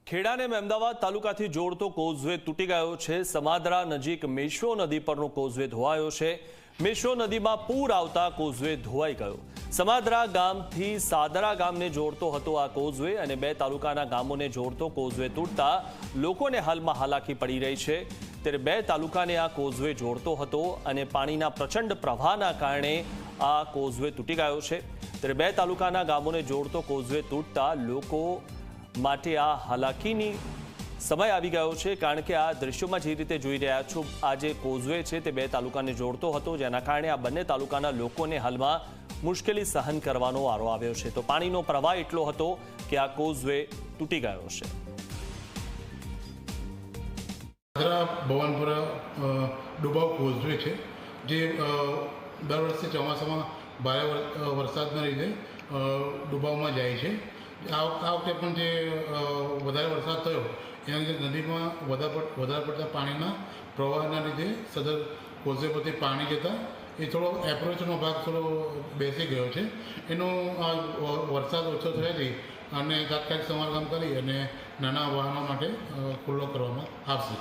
ખેડાને મહેમદાવાદ તાલુકાથી જોડતો કોઝવે તૂટી ગયો છે। સમાદરા નજીક મેશ્વો નદી પરનો કોઝવે ધોવાયો છે। મેશ્વો નદીમાં પૂર આવતા કોઝવે ધોવાઈ ગયો। સમાદરા ગામથી સાદરા ગામને જોડતો હતો આ કોઝવે અને બે તાલુકાના ગામોને જોડતો કોઝવે તૂટતા લોકોને હાલમાં હાલાકી પડી રહી છે। ત્યારે બે તાલુકાને આ કોઝવે જોડતો હતો અને પાણીના પ્રચંડ પ્રવાહના કારણે આ કોઝવે તૂટી ગયો છે। ત્યારે બે તાલુકાના ગામોને જોડતો કોઝવે તૂટતા લોકો માટે આ હાલાકીની સમય આવી ગયો છે, કારણ કે આ દ્રશ્યોમાં જે રીતે જોઈ રહ્યા છો આ જે કોઝવે છે તે બે તાલુકાને જોડતો હતો, જેના કારણે આ બંને તાલુકાના લોકોને હાલમાં મુશ્કેલી સહન કરવાનો વારો આવ્યો છે। તો પાણીનો પ્રવાહ એટલો હતો કે આ કોઝવે તૂટી ગયો છે। ભવનપુરા ડુબાવ કોઝવે છે જે દર વર્ષે ચોમાસામાં ભારે વરસાદના લીધે ડુબાવમાં જાય છે। આ વખતે પણ જે વધારે વરસાદ થયો એના લીધે નદીમાં વધારે પડતા પાણીના પ્રવાહના લીધે સદર કોઝવે પરથી પાણી જતાં એ થોડો એપ્રોચનો ભાગ થોડો બેસી ગયો છે। એનો આ વરસાદ ઓછો થયાથી અને તાત્કાલિક સમારકામ કરી અને નાના વાહનો માટે ખુલ્લો કરવામાં આવશે।